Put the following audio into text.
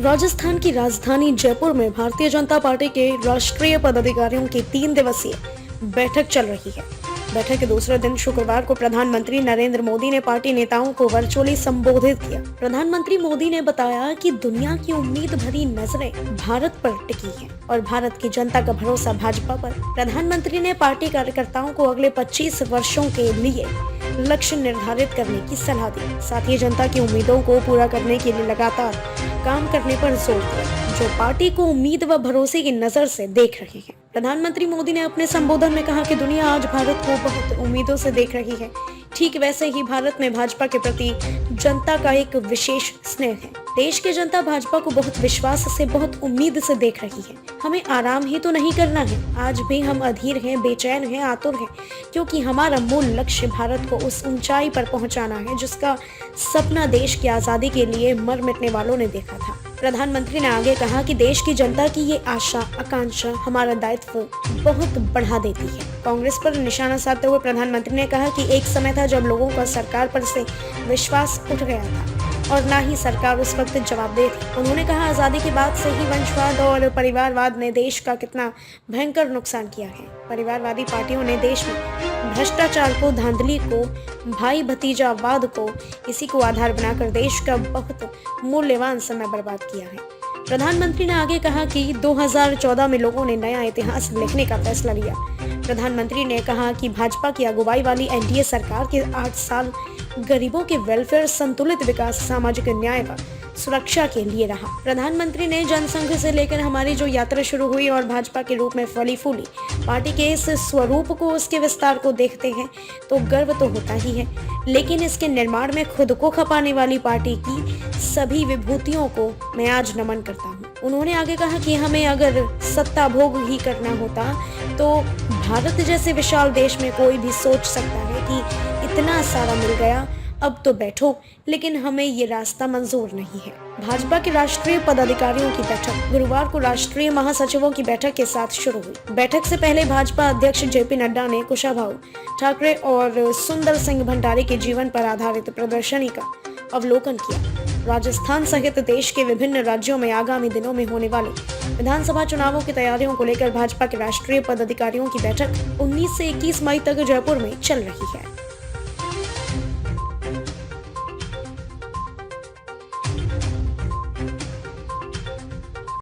राजस्थान की राजधानी जयपुर में भारतीय जनता पार्टी के राष्ट्रीय पदाधिकारियों की 3 दिवसीय बैठक चल रही है। बैठक के दूसरे दिन शुक्रवार को प्रधानमंत्री नरेंद्र मोदी ने पार्टी नेताओं को वर्चुअली संबोधित किया। प्रधानमंत्री मोदी ने बताया कि दुनिया की उम्मीद भरी नजरें भारत पर टिकी हैं और भारत की जनता का भरोसा भाजपा पर। प्रधानमंत्री ने पार्टी कार्यकर्ताओं को अगले 25 वर्षों के लिए लक्ष्य निर्धारित करने की सलाह दी। साथ ही जनता की उम्मीदों को पूरा करने के लिए लगातार काम करने पर जोर दिया, जो पार्टी को उम्मीद व भरोसे की नजर से देख रहे हैं। प्रधानमंत्री मोदी ने अपने संबोधन में कहा कि दुनिया आज भारत को बहुत उम्मीदों से देख रही है। ठीक वैसे ही भारत में भाजपा के प्रति जनता का एक विशेष स्नेह है। देश की जनता भाजपा को बहुत विश्वास से, बहुत उम्मीद से देख रही है। हमें आराम ही तो नहीं करना है। आज भी हम अधीर हैं, बेचैन हैं, आतुर हैं, क्योंकि हमारा मूल लक्ष्य भारत को उस ऊंचाई पर पहुंचाना है जिसका सपना देश की आजादी के लिए मर मिटने वालों ने देखा था। प्रधानमंत्री ने आगे कहा कि देश की जनता की ये आशा आकांक्षा हमारा दायित्व बहुत बढ़ा देती है। कांग्रेस पर निशाना साधते हुए प्रधानमंत्री ने कहा कि एक समय था जब लोगों का सरकार पर से विश्वास उठ गया था और ना ही सरकार उस वक्त जवाबदेह थी। उन्होंने कहा, आजादी के बाद से ही वंशवाद और परिवारवाद ने देश का कितना भयंकर नुकसान किया है। परिवारवादी पार्टियों ने देश में भ्रष्टाचार को, धांधली को, भाई भतीजावाद को, इसी को आधार बनाकर देश का बहुत मूल्यवान समय बर्बाद किया है। प्रधानमंत्री ने आगे कहा कि 2014 में लोगों ने नया इतिहास लिखने का फैसला लिया। प्रधानमंत्री ने कहा कि भाजपा की अगुवाई वाली एनडीए सरकार के 8 साल गरीबों के वेलफेयर, संतुलित विकास, सामाजिक न्याय व सुरक्षा के लिए रहा। प्रधानमंत्री ने जनसंघ से लेकर हमारी जो यात्रा शुरू हुई और भाजपा के रूप में फली फूली पार्टी के इस स्वरूप को, उसके विस्तार को देखते हैं तो गर्व तो होता ही है, लेकिन इसके निर्माण में खुद को खपाने वाली पार्टी की सभी विभूतियों को मैं आज नमन करता हूँ। उन्होंने आगे कहा कि हमें अगर सत्ता भोग ही करना होता तो भारत जैसे विशाल देश में कोई भी सोच सकता है कि इतना सारा मिल गया, अब तो बैठो, लेकिन हमें ये रास्ता मंजूर नहीं है। भाजपा के राष्ट्रीय पदाधिकारियों की बैठक गुरुवार को राष्ट्रीय महासचिवों की बैठक के साथ शुरू हुई। बैठक से पहले भाजपा अध्यक्ष जेपी नड्डा ने कुशाभाऊ ठाकरे और सुंदर सिंह भंडारी के जीवन पर आधारित प्रदर्शनी का अवलोकन किया। राजस्थान सहित देश के विभिन्न राज्यों में आगामी दिनों में होने वाले विधानसभा चुनावों की तैयारियों को लेकर भाजपा के राष्ट्रीय पदाधिकारियों की बैठक 19 से 21 मई तक जयपुर में चल रही है।